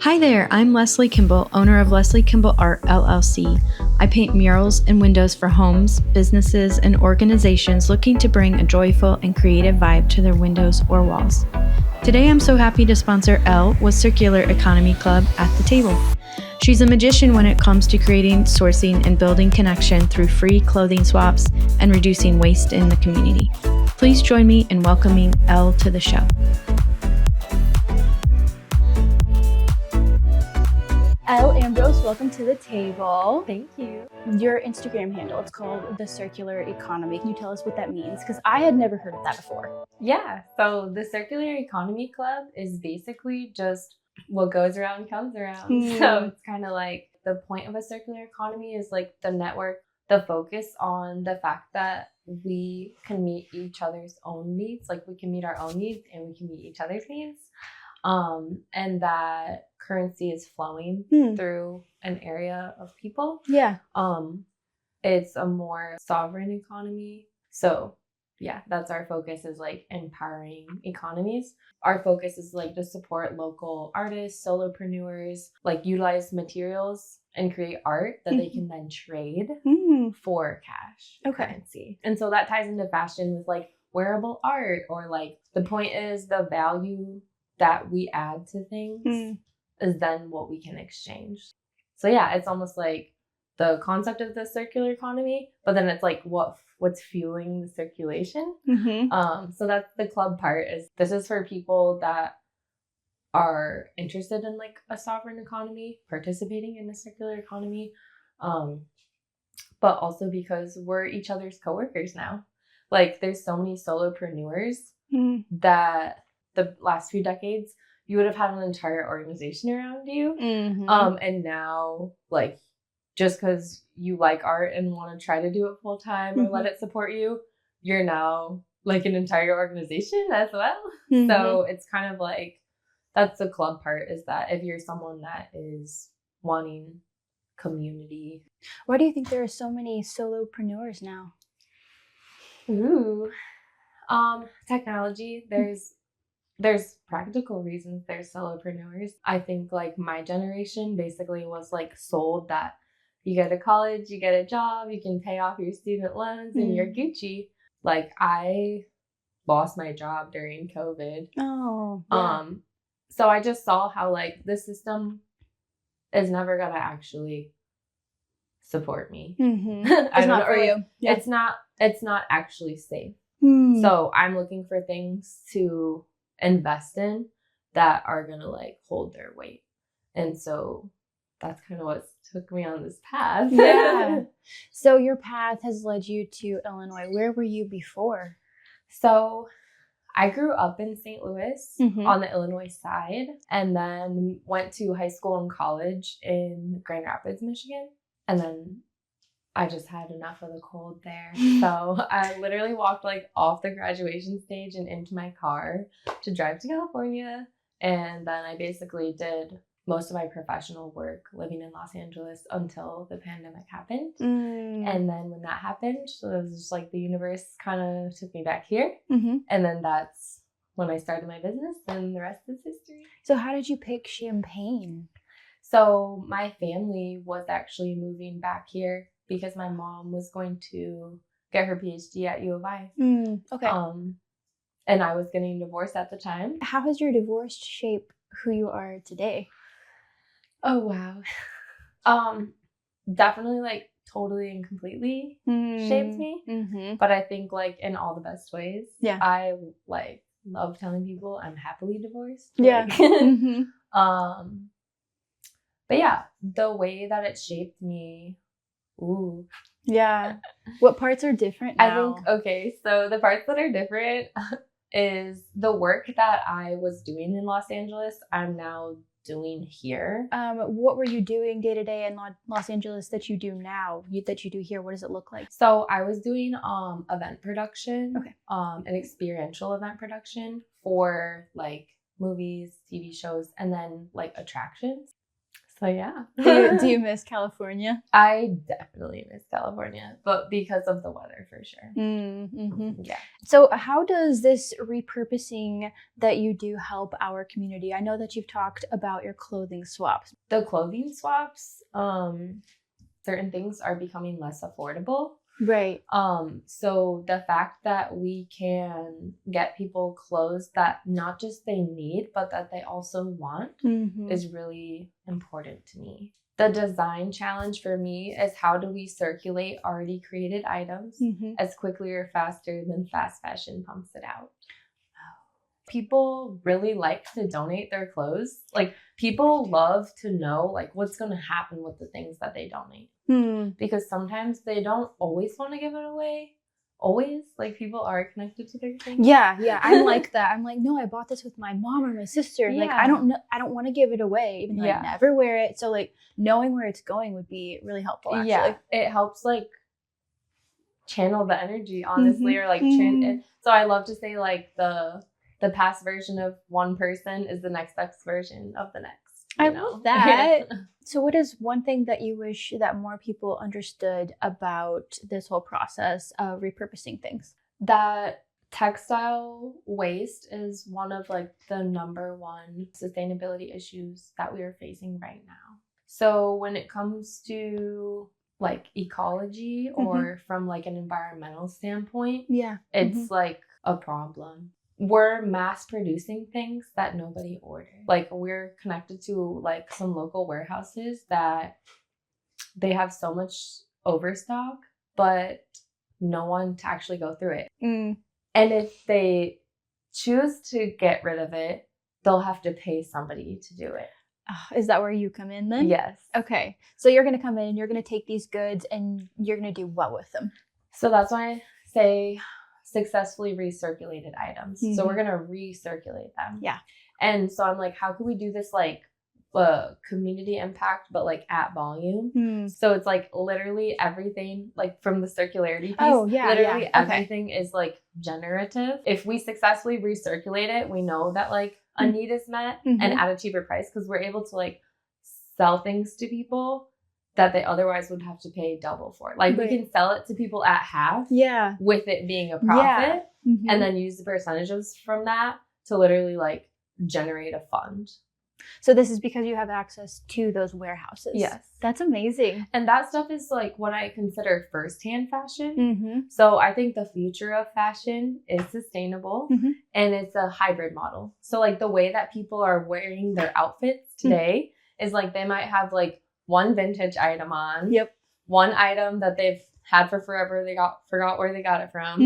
Hi there, I'm Leslie Kimball, owner of Leslie Kimball Art LLC. I paint murals and windows for homes, businesses, and organizations looking to bring a joyful and creative vibe to their windows or walls. Today I'm so happy to sponsor Elle with Circular Economy Club at the table. She's a magician when it comes to creating, sourcing, and building connection through free clothing swaps and reducing waste in the community. Please join me in welcoming Elle to the show. Elle Ambrose, welcome to the table. Thank you. Your Instagram handle, it's called The Circular Economy. Can you tell us what that means? Because I had never heard of that before. Yeah, so the Circular Economy Club is basically just what goes around comes around. So it's kind of like the point of a circular economy is like the network, the focus on the fact that we can meet each other's own needs. Like we can meet our own needs and we can meet each other's needs. And that currency is flowing through an area of people. Yeah. It's a more sovereign economy. So yeah, that's our focus, is like empowering economies. Our focus is like to support local artists, solopreneurs, like utilize materials and create art that they can then trade for cash currency. And so that ties into fashion with like wearable art, or like the point is the value that we add to things is then what we can exchange. So yeah, it's almost like the concept of the circular economy, but then it's like what's fueling the circulation. So that's the club part. This is for people that are interested in like a sovereign economy, participating in a circular economy, but also because we're each other's coworkers now. Like there's so many solopreneurs that the last few decades you would have had an entire organization around you, and now like just because you like art and want to try to do it full time or let it support you, you're now like an entire organization as well. So it's kind of like, that's the club part, is that if you're someone that is wanting community. Why do you think there are so many solopreneurs now? Technology. There's practical reasons there's solopreneurs. I think like my generation basically was like sold that you go to college, you get a job, you can pay off your student loans and you're Gucci. Like I lost my job during COVID. So I just saw how like the system is never gonna actually support me. It's not for you. Yeah. It's not actually safe. So I'm looking for things to invest in that are gonna like hold their weight. And so that's kind of what took me on this path. Yeah. So your path has led you to Illinois. Where were you before? So I grew up in St. Louis on the Illinois side, and then went to high school and college in Grand Rapids, Michigan. And then I just had enough of the cold there. So I literally walked like off the graduation stage and into my car to drive to California. And then I basically did most of my professional work living in Los Angeles until the pandemic happened. And then when that happened, so it was just like the universe kind of took me back here. And then that's when I started my business, and the rest is history. So how did you pick Champaign? So my family was actually moving back here because my mom was going to get her PhD at U of I. And I was getting divorced at the time. How has your divorce shaped who you are today? Oh, wow. Definitely like totally and completely shaped me. But I think like in all the best ways. Yeah. I like love telling people I'm happily divorced. Yeah. But yeah, the way that it shaped me. Ooh. Yeah. What parts are different now? I think, so the parts that are different is the work that I was doing in Los Angeles, I'm now doing here. What were you doing day to day in Los Angeles that you do now, that you do here? What does it look like? So I was doing event production, an experiential event production for like movies, TV shows, and then like attractions. So yeah. Do you miss California? I definitely miss California, but because of the weather for sure. Mm-hmm. Yeah. So how does this repurposing that you do help our community? I know that you've talked about your clothing swaps. The clothing swaps, certain things are becoming less affordable. Right. So the fact that we can get people clothes that not just they need, but that they also want is really important to me. The design challenge for me is how do we circulate already created items as quickly or faster than fast fashion pumps it out. People really like to donate their clothes. Like, people love to know like what's going to happen with the things that they donate. Because sometimes they don't always want to give it away. Always, like, people are connected to their things. Yeah, I'm like that. I'm like, no, I bought this with my mom or my sister. Yeah. Like, I don't know, I don't want to give it away, even though I never wear it. So like, knowing where it's going would be really helpful. Actually, yeah, it helps like channel the energy, honestly, or like so I love to say like the past version of one person is the next best version of the next. I love that. So what is one thing that you wish that more people understood about this whole process of repurposing things? That textile waste is one of like the number one sustainability issues that we are facing right now. So when it comes to like ecology or from like an environmental standpoint, it's like a problem. We're mass producing things that nobody ordered. Like, we're connected to like some local warehouses that they have so much overstock, but no one to actually go through it. And if they choose to get rid of it, they'll have to pay somebody to do it. Is that where you come in then? Yes. Okay. So you're going to come in, you're going to take these goods and you're going to do what with them? So that's why I say successfully recirculated items. So we're going to recirculate them. Yeah. And so I'm like, how can we do this like community impact, but like at volume? So it's like literally everything, like from the circularity piece, literally everything is like generative. If we successfully recirculate it, we know that like a need is met and at a cheaper price, because we're able to like sell things to people that they otherwise would have to pay double for. Like, we can sell it to people at half with it being a profit and then use the percentages from that to literally like generate a fund. So this is because you have access to those warehouses. Yes. That's amazing. And that stuff is like what I consider firsthand fashion. So I think the future of fashion is sustainable and it's a hybrid model. So like the way that people are wearing their outfits today is like they might have like one vintage item on, one item that they've had for forever, they forgot where they got it from,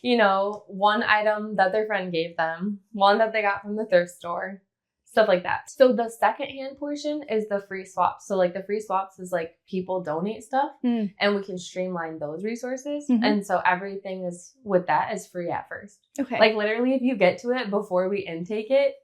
you know, one item that their friend gave them, one that they got from the thrift store, stuff like that. So the secondhand portion is the free swaps. So like the free swaps is like people donate stuff and we can streamline those resources. And so everything is with that is free at first. Okay. Like literally if you get to it before we intake it,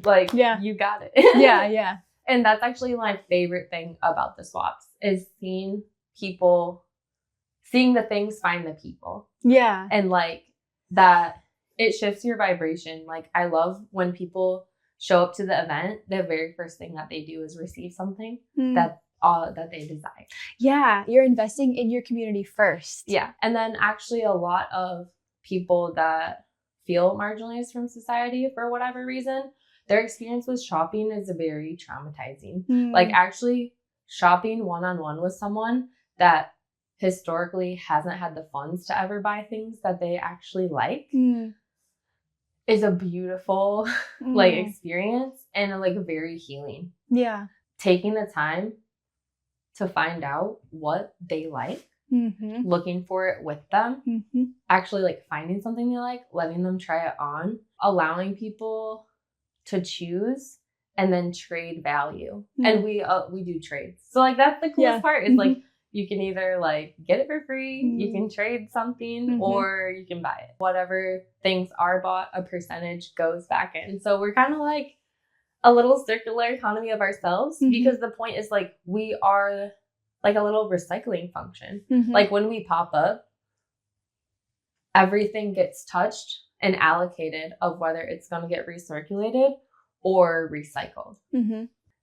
like you got it. Yeah. And that's actually my favorite thing about the swaps is seeing the things find the people. Yeah. And like that it shifts your vibration. Like, I love when people show up to the event, the very first thing that they do is receive something that they desire. Yeah. You're investing in your community first. Yeah. And then actually a lot of people that feel marginalized from society for whatever reason, their experience with shopping is very traumatizing. Like, actually shopping one-on-one with someone that historically hasn't had the funds to ever buy things that they actually like is a beautiful like experience and like very healing. Yeah. Taking the time to find out what they like, looking for it with them, actually like finding something they like, letting them try it on, allowing people to choose and then trade value. And we do trades. So like that's the coolest part is like you can either like get it for free, you can trade something, or you can buy it. Whatever things are bought, a percentage goes back in. So we're kind of like a little circular economy of ourselves because the point is like we are like a little recycling function. Like when we pop up, everything gets touched and allocated of whether it's going to get recirculated or recycled.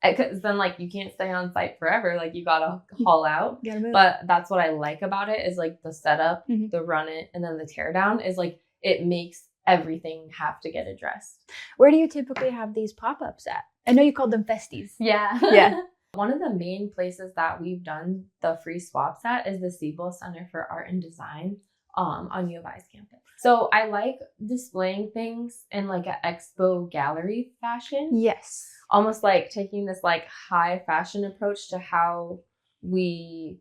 Because then, like, you can't stay on site forever. Like, you gotta haul out. You gotta move. But that's what I like about it is, like, the setup, Mhm. the run it, and then the tear down is, like, it makes everything have to get addressed. Where do you typically have these pop-ups at? I know you called them festies. Yeah. Yeah. One of the main places that we've done the free swaps at is the Siebel Center for Art and Design on U of I's campus. So I like displaying things in like an expo gallery fashion. Yes. Almost like taking this like high fashion approach to how we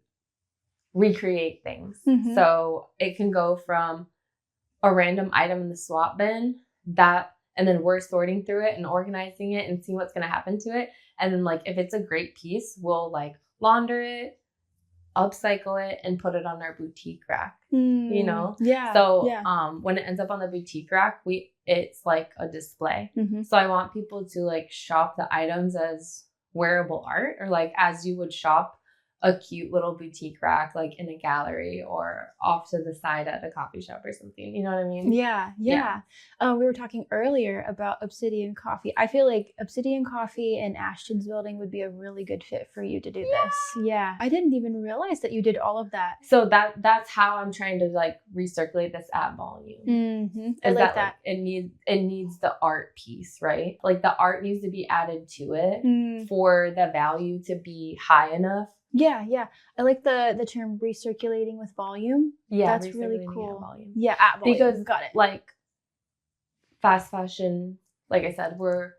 recreate things. Mhm. So it can go from a random item in the swap bin and then we're sorting through it and organizing it and seeing what's going to happen to it. And then like if it's a great piece, we'll like launder it, upcycle it, and put it on our boutique rack. You know? Yeah. So yeah. when it ends up on the boutique rack, it's like a display. Mhm. So I want people to like shop the items as wearable art, or like as you would shop a cute little boutique rack, like in a gallery or off to the side at a coffee shop or something. You know what I mean? Yeah. We were talking earlier about Obsidian Coffee. I feel like Obsidian Coffee in Ashton's building would be a really good fit for you to do this. Yeah. I didn't even realize that you did all of that. So that's how I'm trying to like recirculate this at volume. Mm-hmm. I Is like that like, it needs the art piece, right? Like the art needs to be added to it for the value to be high enough. Yeah. I like the term recirculating with volume. Yeah, that's really cool. At volume. Yeah, at volume. Because got it. Like fast fashion, like I said, we're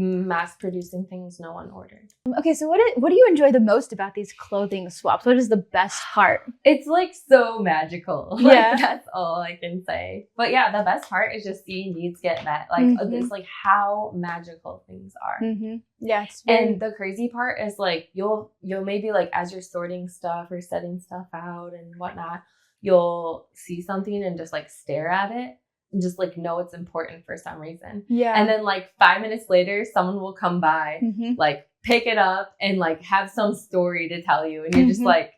mass producing things no one ordered. Okay, so what do you enjoy the most about these clothing swaps? What is the best part? It's like so magical. Yeah. Like, that's all I can say. But yeah, the best part is just seeing needs get met. Like it's like how magical things are. Mm-hmm. Yeah, and the crazy part is like you'll maybe like as you're sorting stuff or setting stuff out and whatnot, you'll see something and just like stare at it and just like know it's important for some reason. Yeah. And then like 5 minutes later, someone will come by, like pick it up and like have some story to tell you, and you're just like,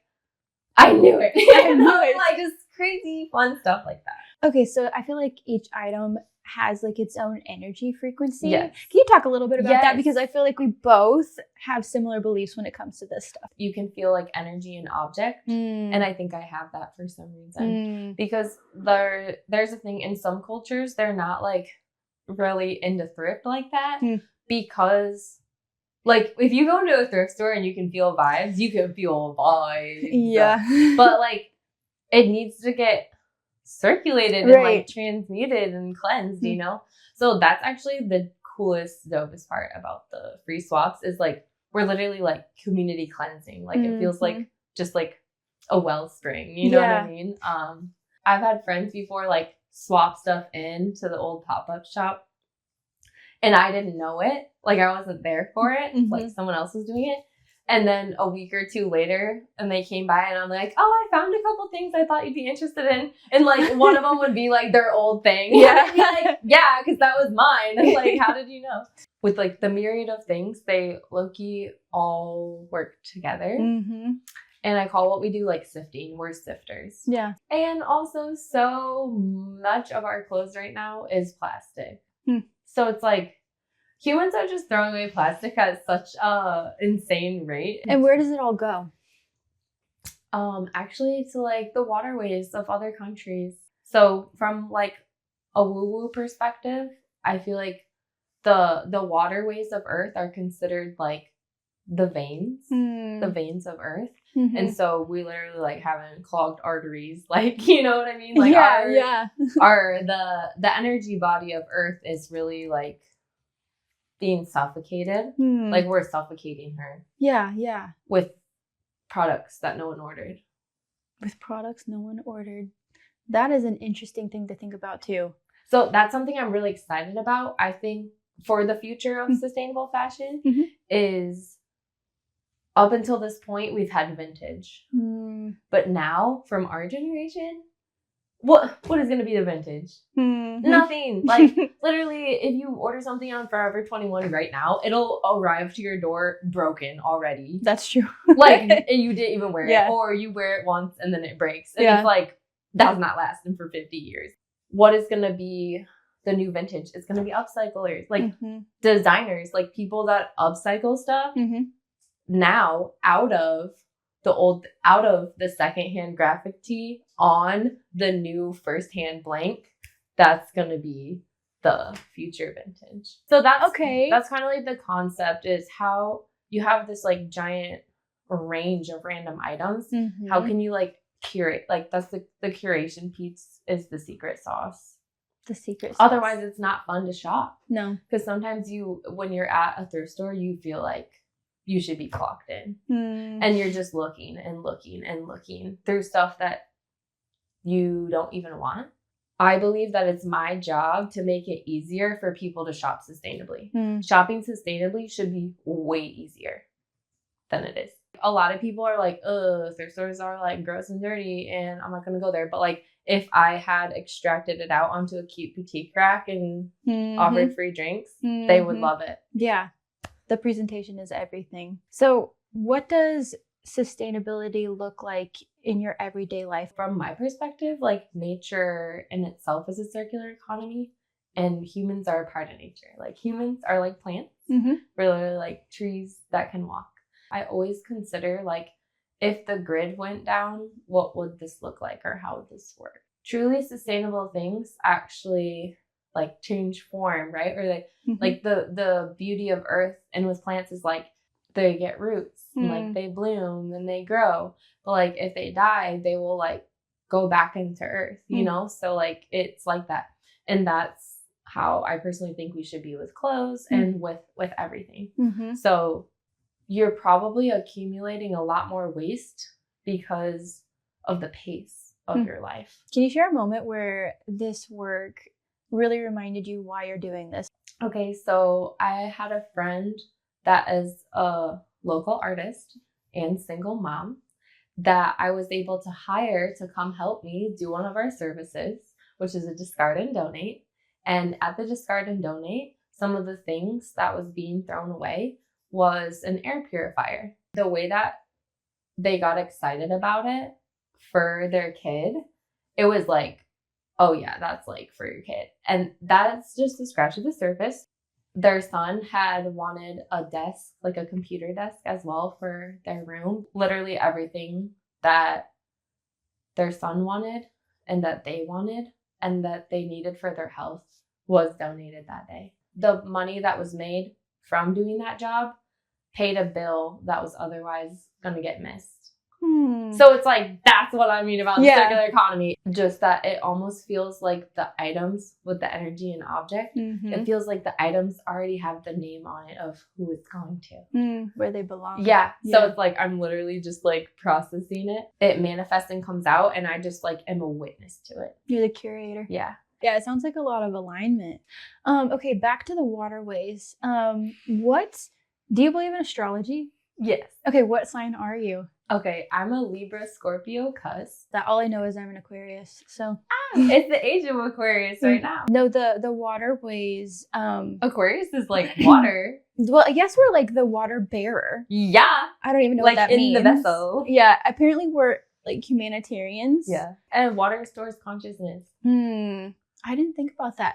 I knew it. I knew it. Like just crazy fun stuff like that. Okay, so I feel like each item has like its own energy frequency. Yes. Can you talk a little bit about Yes. that? Because I feel like we both have similar beliefs when it comes to this stuff. You can feel like energy in object. And I think I have that for some reason. Because there's a thing in some cultures, they're not like really into thrift like that. Because like if you go into a thrift store and you can feel vibes, you can feel vibes. Yeah. But like it needs to get circulated and like transmuted and cleansed, you know? So that's actually the coolest, dopest part about the free swaps is like we're literally like community cleansing. Like it feels like just like a wellspring, you know what I mean? I've had friends before like swap stuff into the old pop-up shop and I didn't know it. Like I wasn't there for it. Like someone else was doing it. And then a week or two later, and they came by and I'm like, oh, I found a couple things I thought you'd be interested in. And like one of them would be like their old thing. Yeah. I'd be like, yeah, because that was mine. And like, how did you know? With like the myriad of things, they low-key all work together. And I call what we do like sifting. We're sifters. Yeah. And also so much of our clothes right now is plastic. So it's like, humans are just throwing away plastic at such a insane rate. And where does it all go? Actually to like the waterways of other countries. So from like a woo-woo perspective, I feel like the waterways of Earth are considered like the veins of Earth. And so we literally like having clogged arteries, like, you know what I mean? Like the energy body of Earth is really like being suffocated. Like we're suffocating her. Yeah. With products that no one ordered. With products no one ordered. That is an interesting thing to think about too. So that's something I'm really excited about. I think for the future of sustainable fashion is up until this point, we've had vintage. But now from our generation, what is going to be the vintage? Nothing. Like literally, if you order something on Forever 21 right now, it'll arrive to your door broken already. That's true. Like and you didn't even wear Yeah. it, or you wear it once and then it breaks. And Yeah. it's like, that's not lasting for 50 years. What is going to be the new vintage is going to be upcyclers, like designers, like people that upcycle stuff now out of the secondhand graphic tee on the new firsthand blank. That's going to be the future vintage. So that's kind of like the concept, is how you have this like giant range of random items. How can you like curate? Like that's the curation piece is the secret sauce. The secret sauce. Otherwise, it's not fun to shop. No. Because sometimes when you're at a thrift store, you feel like you should be clocked in. And you're just looking and looking and looking through stuff that you don't even want. I believe that it's my job to make it easier for people to shop sustainably. Shopping sustainably should be way easier than it is. A lot of people are like, thrift stores are like gross and dirty and I'm not going to go there. But like if I had extracted it out onto a cute boutique rack and offered free drinks, they would love it. Yeah. The presentation is everything. So what does sustainability look like in your everyday life? From my perspective, like nature in itself is a circular economy and humans are a part of nature. Like humans are like plants. We're literally like trees that can walk. I always consider like if the grid went down, what would this look like or how would this work? Truly sustainable things actually like change form, right? Or like the beauty of earth and with plants is like they get roots and like they bloom and they grow. But like if they die, they will like go back into earth, you know? So like it's like that. And that's how I personally think we should be with clothes and with everything. So you're probably accumulating a lot more waste because of the pace of your life. Can you share a moment where this work really reminded you why you're doing this? Okay, so I had a friend that is a local artist and single mom that I was able to hire to come help me do one of our services, which is a discard and donate. And at the discard and donate, some of the things that was being thrown away was an air purifier. The way that they got excited about it for their kid, it was like, oh yeah, that's like for your kid. And that's just the scratch of the surface. Their son had wanted a desk, like a computer desk as well for their room. Literally everything that their son wanted and that they wanted and that they needed for their health was donated that day. The money that was made from doing that job paid a bill that was otherwise going to get missed. So it's like, that's what I mean about the circular economy. Just that it almost feels like the items with the energy and object, it feels like the items already have the name on it of who it's going to. Where they belong. Yeah. So it's like, I'm literally just like processing it. It manifests and comes out and I just like am a witness to it. You're the curator. Yeah. Yeah, it sounds like a lot of alignment. Okay, back to the waterways. Do you believe in astrology? Yes. Okay, what sign are you? Okay, I'm a Libra Scorpio cusp. That all I know is I'm an Aquarius. So it's the age of Aquarius right now. No, the waterways. Aquarius is like water. Well, I guess we're like the water bearer. Yeah. I don't even know like what that means. Like in the vessel. Yeah. Apparently we're like humanitarians. Yeah. And water stores consciousness. I didn't think about that.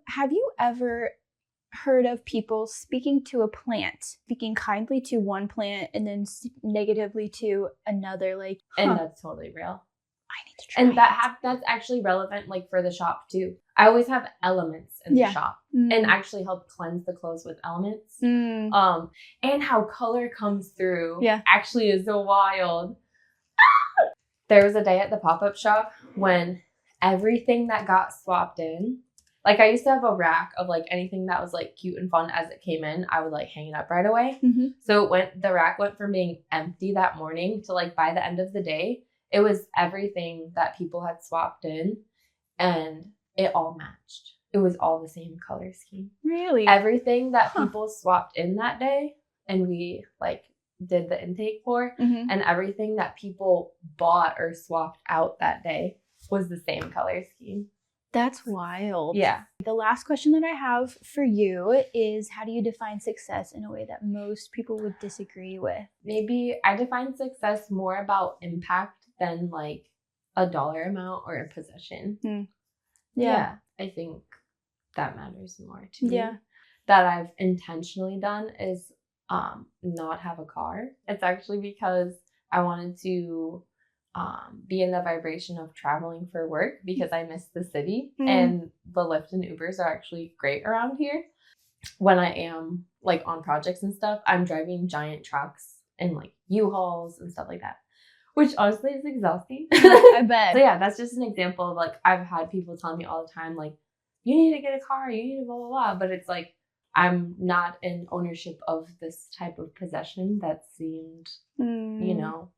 Have you ever heard of people speaking to a plant, speaking kindly to one plant and then negatively to another? Like, and that's totally real. I need to try. And that's actually relevant, like for the shop too. I always have elements in the shop and actually help cleanse the clothes with elements. And how color comes through actually is so wild. There was a day at the pop-up shop when everything that got swapped in. Like I used to have a rack of like anything that was like cute and fun as it came in. I would like hang it up right away. So the rack went from being empty that morning to like by the end of the day, it was everything that people had swapped in and it all matched. It was all the same color scheme. Really? Everything that people swapped in that day and we like did the intake for and everything that people bought or swapped out that day was the same color scheme. That's wild. Yeah. The last question that I have for you is, how do you define success in a way that most people would disagree with? Maybe I define success more about impact than like a dollar amount or a possession. Yeah. I think that matters more to me. Yeah. That I've intentionally done is not have a car. It's actually because I wanted to be in the vibration of traveling for work because I miss the city, and the Lyft and Ubers are actually great around here. When I am like on projects and stuff, I'm driving giant trucks and like U-Hauls and stuff like that, which honestly is exhausting. I bet. So yeah, that's just an example of like, I've had people tell me all the time, like, you need to get a car, you need to blah, blah, blah. But it's like, I'm not in ownership of this type of possession that seemed, you know,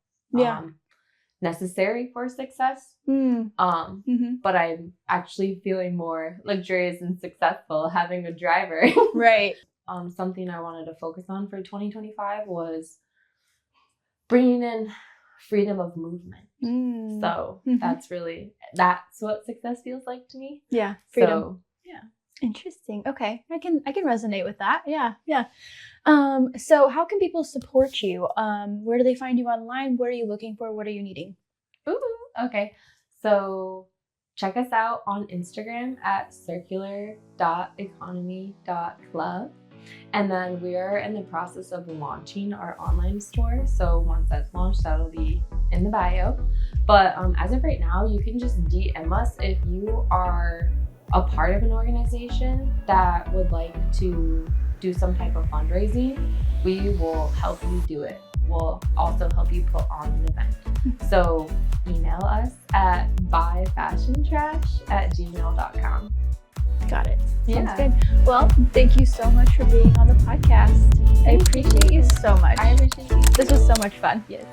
necessary for success. But I'm actually feeling more luxurious and successful having a driver. Right. Something I wanted to focus on for 2025 was bringing in freedom of movement. So that's what success feels like to me. Yeah, freedom. So, yeah. Interesting. Okay, I can resonate with that. Yeah. So how can people support you? Where do they find you online? What are you looking for? What are you needing? Ooh, okay. So check us out on Instagram at circular.economy.club. And then we're in the process of launching our online store. So once that's launched, that'll be in the bio. But as of right now, you can just DM us if you are a part of an organization that would like to do some type of fundraising. We will help you do it. We'll also help you put on an event. So email us at buyfashiontrash@gmail.com. Got it. Sounds Yeah. good. Well, thank you so much for being on the podcast. I appreciate you so much. I appreciate you. This was so much fun. Yes.